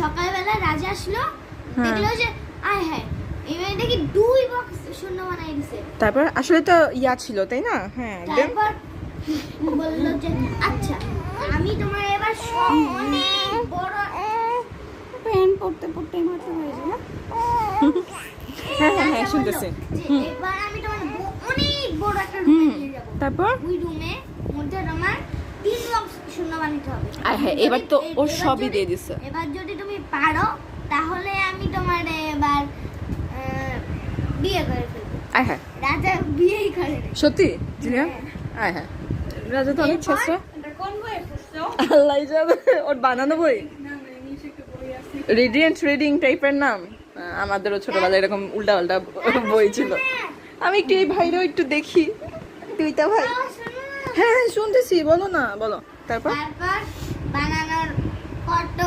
সকালবেলা রাজা আসলো, দেখলো যে আয় হ্যাঁ এবার দেখি 2 বক্স শূন্য বানাই দিছে। তারপর আসলে তো ইয়া ছিল তাই না? হ্যাঁ তারপর বললো যে আচ্ছা আমি তোমার এবার অনেক বড় পেন পড়তে পড়তে মাথা হয়ে যায়। হ্যাঁ শুনতেছি। এবার আমি তোমার অনেক বড় একটা রুমে নিয়ে যাব। তারপর ওই রুমে মধ্যে তোমার 3 বক্স শূন্য বানাতে হবে। হ্যাঁ এবার তো ও সবই দিয়ে দিছে। এবার যদি তুমি পারো তাহলে আমি তোমার এবার বিয়ে করে ফেলবো। হ্যাঁ রাজা বিয়েই করে নাই। সত্যি জিনিয়া? হ্যাঁ রাজা তো অনেক ছেঁচড়া। এটা কোন বইয়ে পড়ছো? আল্লাহ জানে, ওর বানানো বই না না, ইংলিশে একটা বই আছে। রেডিয়েন্ট রিডিং টাইপের নাম। আমাদেরও ছোটবেলায় এরকম উল্টা উল্টা বই ছিল। আমি একটু এই ভাইরাও একটু দেখি, দুইটা ভাই। হ্যাঁ শুনতেছি, বলো না বলো। তারপর তারপর বানানোর পর তো